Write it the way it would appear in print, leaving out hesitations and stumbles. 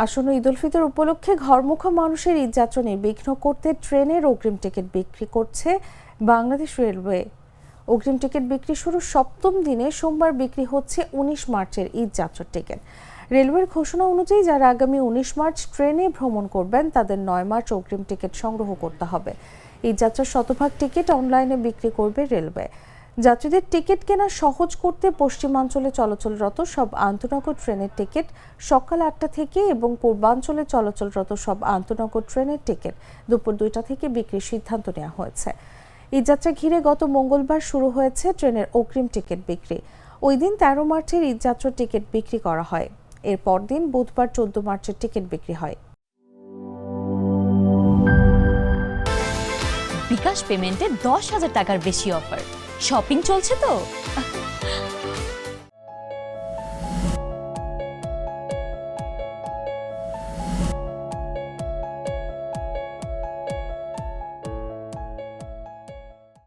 আসন্ন ঈদ উল ফিতর উপলক্ষে ঘরমুখো মানুষের ঈদযাত্রা নির্বিঘ্ন করতে ট্রেনের অগ্রিম টিকিট বিক্রি করছে বাংলাদেশ রেলওয়ে। অগ্রিম টিকিট বিক্রি শুরুর সপ্তম দিনে সোমবার বিক্রি হচ্ছে ১৯ মার্চের ঈদযাত্রার টিকিট। রেলওয়ের ঘোষণা অনুযায়ী যারা আগামী ১৯ মার্চ ট্রেনে ভ্রমণ করবেন তাদের ৯ মার্চ অগ্রিম টিকিট সংগ্রহ করতে হবে। ঈদযাত্রার শতভাগ টিকিট অনলাইনে বিক্রি করবে রেলওয়ে। যাত্রীদের টিকিট কেনা সহজ করতে পশ্চিমাঞ্চলে চলাচলরত সব আন্তনগর ট্রেনের টিকিট সকাল ৮টা থেকে এবং পূর্বাঞ্চলে চলাচলরত সব আন্তনগর ট্রেনের টিকিট দুপুর ২টা থেকে বিক্রির সিদ্ধান্ত নেওয়া হয়েছে। ঈদযাত্রা ঘিরে গত মঙ্গলবার শুরু হয়েছে ট্রেনের অগ্রিম টিকিট বিক্রি। ওই দিন ১৩ মার্চের ঈদযাত্রার টিকিট বিক্রি করা হয়। এর পরদিন বুধবার ১৪ মার্চের টিকিট বিক্রি হয়। বিকাশ পেমেন্টে ১০,০০০ টাকার বেশি অফার। শপিং চলছে তো।